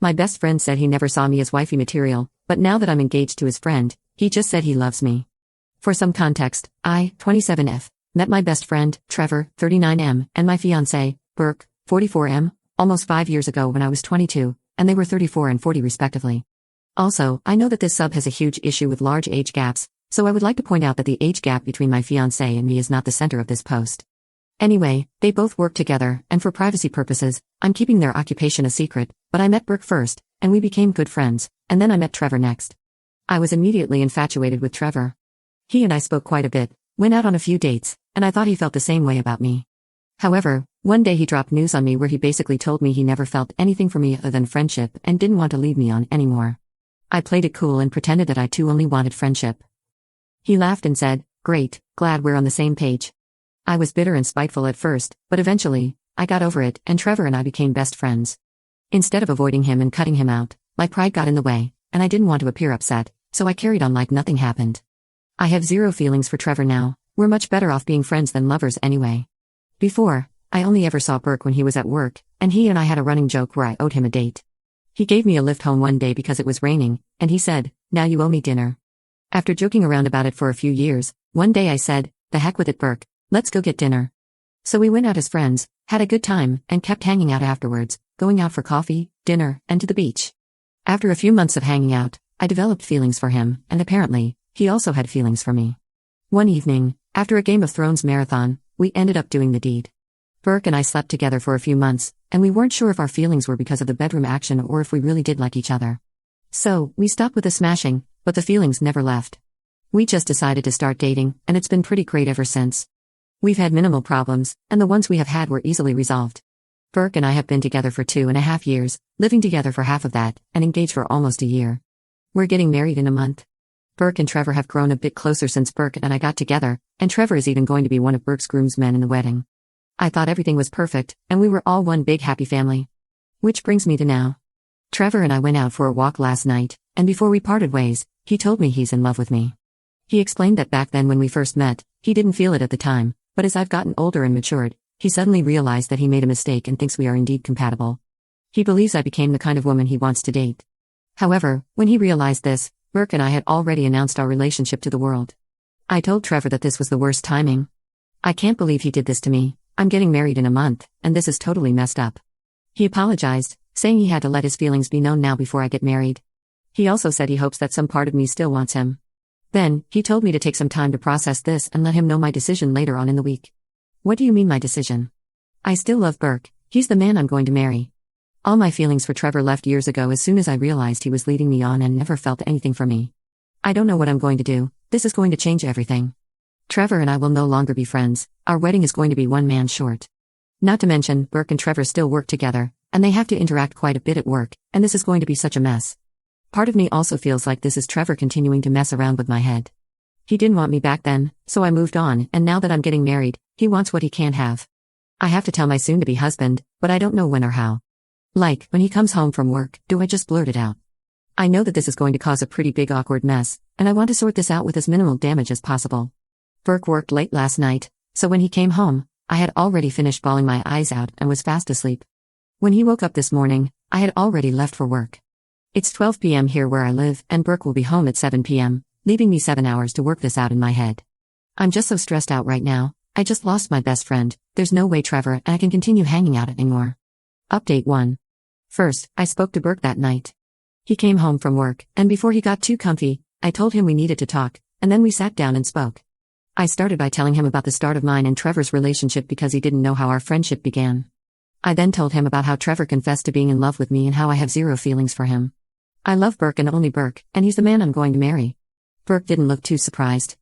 My best friend said he never saw me as wifey material, but now that I'm engaged to his friend, he just said he loves me. For some context, I, 27F, met my best friend, Trevor, 39M, and my fiancé, Burke, 44M, almost 5 years ago when I was 22, and they were 34 and 40 respectively. Also, I know that this sub has a huge issue with large age gaps, so I would like to point out that the age gap between my fiancé and me is not the center of this post. Anyway, they both work together, and for privacy purposes, I'm keeping their occupation a secret, but I met Burke first, and we became good friends, and then I met Trevor next. I was immediately infatuated with Trevor. He and I spoke quite a bit, went out on a few dates, and I thought he felt the same way about me. However, one day he dropped news on me where he basically told me he never felt anything for me other than friendship and didn't want to lead me on anymore. I played it cool and pretended that I too only wanted friendship. He laughed and said, "Great, glad we're on the same page." I was bitter and spiteful at first, but eventually, I got over it and Trevor and I became best friends. Instead of avoiding him and cutting him out, my pride got in the way, and I didn't want to appear upset, so I carried on like nothing happened. I have zero feelings for Trevor now, we're much better off being friends than lovers anyway. Before, I only ever saw Burke when he was at work, and he and I had a running joke where I owed him a date. He gave me a lift home one day because it was raining, and he said, "Now you owe me dinner." After joking around about it for a few years, one day I said, "The heck with it, Burke, let's go get dinner." So we went out as friends, had a good time, and kept hanging out afterwards, going out for coffee, dinner, and to the beach. After a few months of hanging out, I developed feelings for him, and apparently, he also had feelings for me. One evening, after a Game of Thrones marathon, we ended up doing the deed. Burke and I slept together for a few months, and we weren't sure if our feelings were because of the bedroom action or if we really did like each other. So, we stopped with the smashing, but the feelings never left. We just decided to start dating, and it's been pretty great ever since. We've had minimal problems, and the ones we have had were easily resolved. Burke and I have been together for 2.5 years, living together for half of that, and engaged for almost a year. We're getting married in a month. Burke and Trevor have grown a bit closer since Burke and I got together, and Trevor is even going to be one of Burke's groomsmen in the wedding. I thought everything was perfect, and we were all one big happy family. Which brings me to now. Trevor and I went out for a walk last night, and before we parted ways, he told me he's in love with me. He explained that back then when we first met, he didn't feel it at the time, but as I've gotten older and matured, he suddenly realized that he made a mistake and thinks we are indeed compatible. He believes I became the kind of woman he wants to date. However, when he realized this, Burke and I had already announced our relationship to the world. I told Trevor that this was the worst timing. I can't believe he did this to me. I'm getting married in a month, and this is totally messed up. He apologized, saying he had to let his feelings be known now before I get married. He also said he hopes that some part of me still wants him. Then, he told me to take some time to process this and let him know my decision later on in the week. What do you mean my decision? I still love Burke, he's the man I'm going to marry. All my feelings for Trevor left years ago as soon as I realized he was leading me on and never felt anything for me. I don't know what I'm going to do, this is going to change everything. Trevor and I will no longer be friends, our wedding is going to be one man short. Not to mention, Burke and Trevor still work together, and they have to interact quite a bit at work, and this is going to be such a mess. Part of me also feels like this is Trevor continuing to mess around with my head. He didn't want me back then, so I moved on, and now that I'm getting married, he wants what he can't have. I have to tell my soon-to-be husband, but I don't know when or how. Like, when he comes home from work, do I just blurt it out? I know that this is going to cause a pretty big awkward mess, and I want to sort this out with as minimal damage as possible. Burke worked late last night, so when he came home, I had already finished bawling my eyes out and was fast asleep. When he woke up this morning, I had already left for work. It's 12 p.m. here where I live, and Burke will be home at 7 p.m., leaving me 7 hours to work this out in my head. I'm just so stressed out right now, I just lost my best friend, there's no way Trevor and I can continue hanging out anymore. Update 1. First, I spoke to Burke that night. He came home from work, and before he got too comfy, I told him we needed to talk, and then we sat down and spoke. I started by telling him about the start of mine and Trevor's relationship because he didn't know how our friendship began. I then told him about how Trevor confessed to being in love with me and how I have zero feelings for him. I love Burke and only Burke, and he's the man I'm going to marry. Burke didn't look too surprised.